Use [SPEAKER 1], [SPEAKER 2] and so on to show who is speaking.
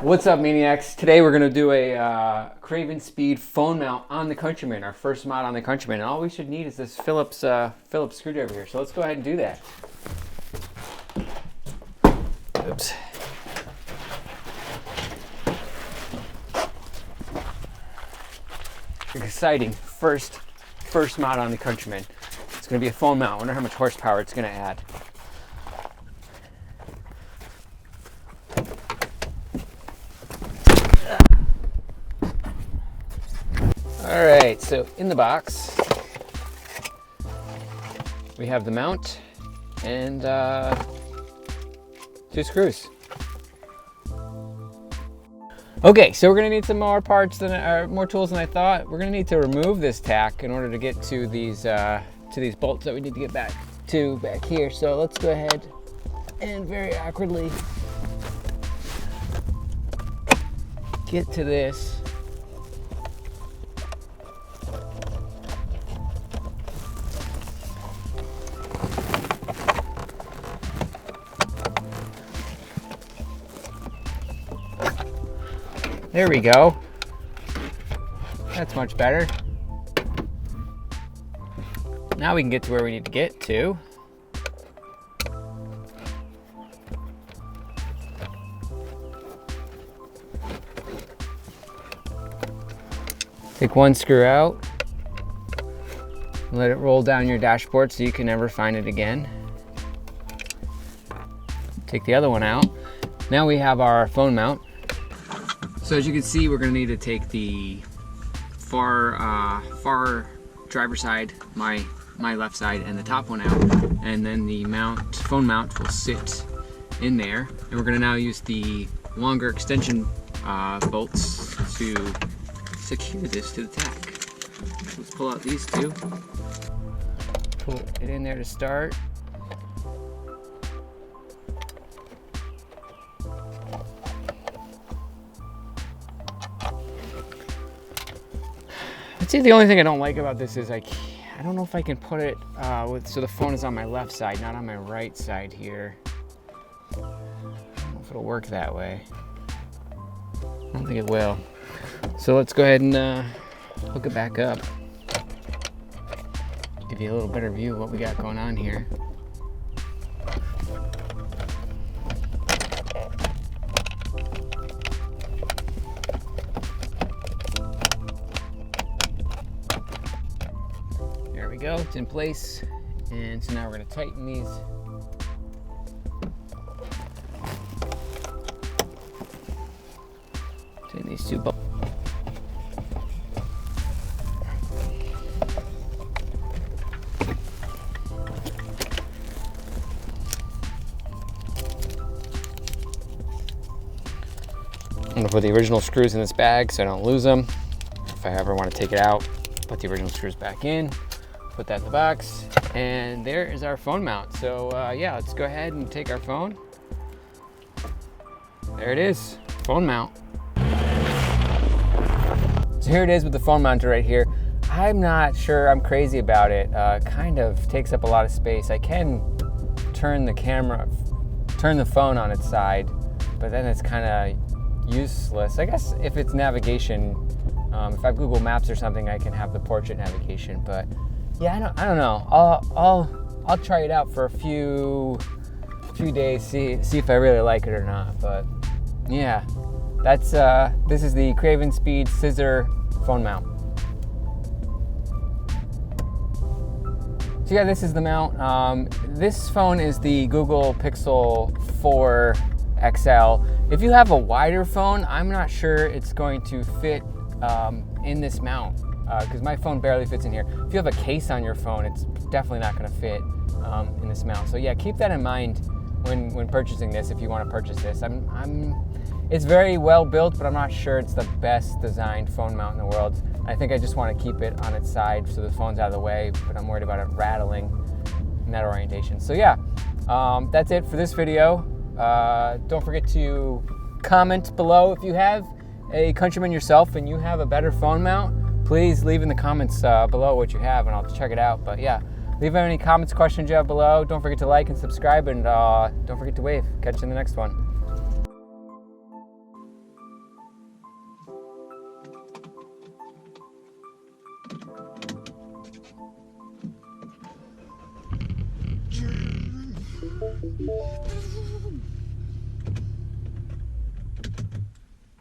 [SPEAKER 1] What's up, Maniacs? Today we're going to do a cravenspeed phone mount on the Countryman, our first mod on the Countryman. And all we should need is this Phillips screwdriver here. So let's go ahead and do that. Oops. Exciting. First mod on the Countryman. It's going to be a phone mount. I wonder how much horsepower it's going to add. All right, so in the box, we have the mount and 2 screws. Okay, so we're gonna need some more parts more tools than I thought. We're gonna need to remove this tack in order to get to these bolts that we need to get back here. So let's go ahead and very awkwardly get to this. There we go. That's much better. Now we can get to where we need to get to. Take one screw out. Let it roll down your dashboard so you can never find it again. Take the other one out. Now we have our phone mount. So as you can see, we're gonna need to take the far driver side, my left side, and the top one out, and then the phone mount will sit in there. And we're gonna now use the longer extension bolts to secure this to the tack. Let's pull out these two. Pull it in there to start. See, the only thing I don't like about this is I don't know if I can put it so the phone is on my left side, not on my right side here. I don't know if it'll work that way. I don't think it will. So let's go ahead and hook it back up. Give you a little better view of what we got going on here. Go, it's in place, and so now we're going to tighten these. Tighten these two bolts. I'm going to put the original screws in this bag so I don't lose them. If I ever want to take it out, put the original screws back in. Put that in the box, and there is our phone mount. So yeah, let's go ahead and take our phone. There it is, phone mount. So here it is with the phone mounter right here. I'm not sure I'm crazy about it. Kind of takes up a lot of space. I can turn the phone on its side, but then it's kind of useless. I guess if it's navigation, if I have Google Maps or something, I can have the portrait navigation, but yeah, I don't know. I'll try it out for a few days, see if I really like it or not. But yeah, that's this is the cravenspeed scissor phone mount. So yeah, this is the mount. This phone is the Google Pixel 4 XL. If you have a wider phone, I'm not sure it's going to fit in this mount. Because my phone barely fits in here. If you have a case on your phone, it's definitely not going to fit in this mount. So yeah, keep that in mind when purchasing this. If you want to purchase this, it's very well built, but I'm not sure it's the best designed phone mount in the world. I think I just want to keep it on its side so the phone's out of the way, but I'm worried about it rattling in that orientation. So yeah, that's it for this video. Don't forget to comment below if you have a Countryman yourself and you have a better phone mount. Please leave in the comments below what you have, and I'll check it out. But yeah, leave any comments, questions you have below. Don't forget to like and subscribe, and don't forget to wave. Catch you in the next one.